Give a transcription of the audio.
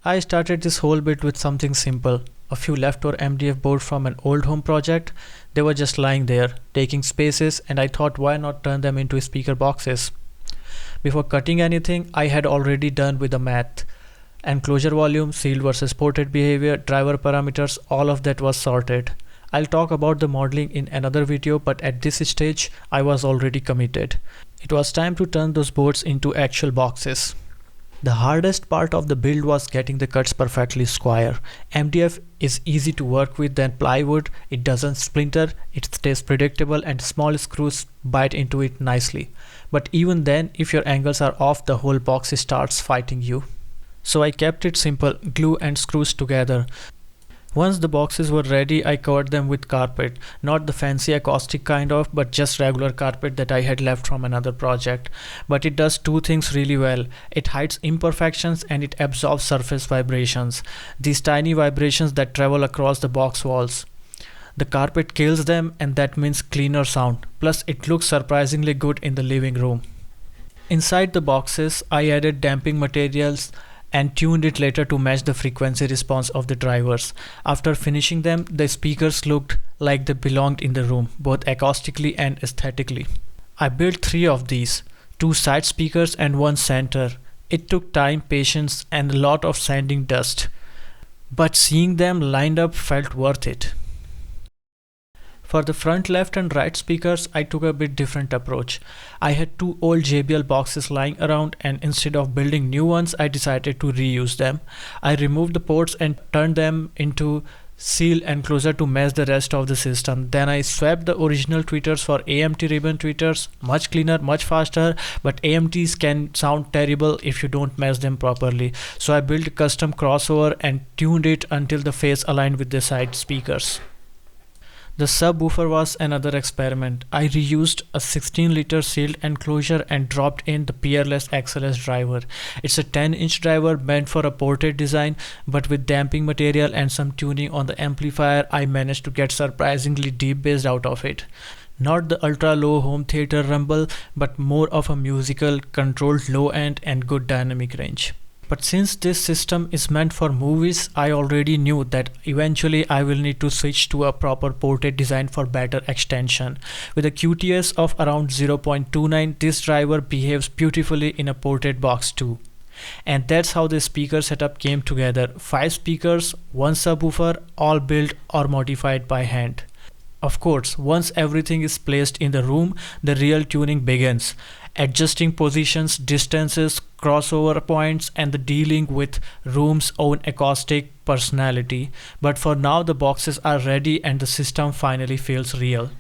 I started this whole bit with something simple. A few leftover MDF boards from an old home project. They were just lying there, taking spaces, and I thought why not turn them into speaker boxes? Before cutting anything, I had already done with the math. Enclosure volume, sealed versus ported behavior, driver parameters, all of that was sorted. I'll talk about the modeling in another video, but at this stage, I was already committed. It was time to turn those boards into actual boxes. The hardest part of the build was getting the cuts perfectly square. MDF is easy to work with than plywood, it doesn't splinter, it stays predictable and small screws bite into it nicely. But even then, if your angles are off, the whole box starts fighting you. So I kept it simple, glue and screws together. Once the boxes were ready, I covered them with carpet, not the fancy acoustic kind of, but just regular carpet that I had left from another project. But it does two things really well. It hides imperfections and it absorbs surface vibrations, these tiny vibrations that travel across the box walls. The carpet kills them, and that means cleaner sound. Plus, it looks surprisingly good in the living room. Inside the boxes, I added damping materials and tuned it later to match the frequency response of the drivers. After finishing them, the speakers looked like they belonged in the room, both acoustically and aesthetically. I built three of these, two side speakers and one center. It took time, patience, and a lot of sanding dust. But seeing them lined up felt worth it. For the front left and right speakers, I took a bit different approach. I had two old JBL boxes lying around, and instead of building new ones, I decided to reuse them. I removed the ports and turned them into seal enclosure to match the rest of the system. Then I swapped the original tweeters for AMT ribbon tweeters, much cleaner, much faster, but AMTs can sound terrible if you don't match them properly. So I built a custom crossover and tuned it until the face aligned with the side speakers. The subwoofer was another experiment. I reused a 16-liter sealed enclosure and dropped in the Peerless XLS driver. It's a 10-inch driver meant for a ported design, but with damping material and some tuning on the amplifier, I managed to get surprisingly deep bass out of it. Not the ultra-low home theater rumble, but more of a musical, controlled low end and good dynamic range. But since this system is meant for movies, I already knew that eventually I will need to switch to a proper ported design for better extension. With a QTS of around 0.29, this driver behaves beautifully in a ported box too. And that's how the speaker setup came together. 5 speakers, 1 subwoofer, all built or modified by hand. Of course, once everything is placed in the room, the real tuning begins. Adjusting positions, distances, crossover points, and the dealing with room's own acoustic personality. But for now, the boxes are ready and the system finally feels real.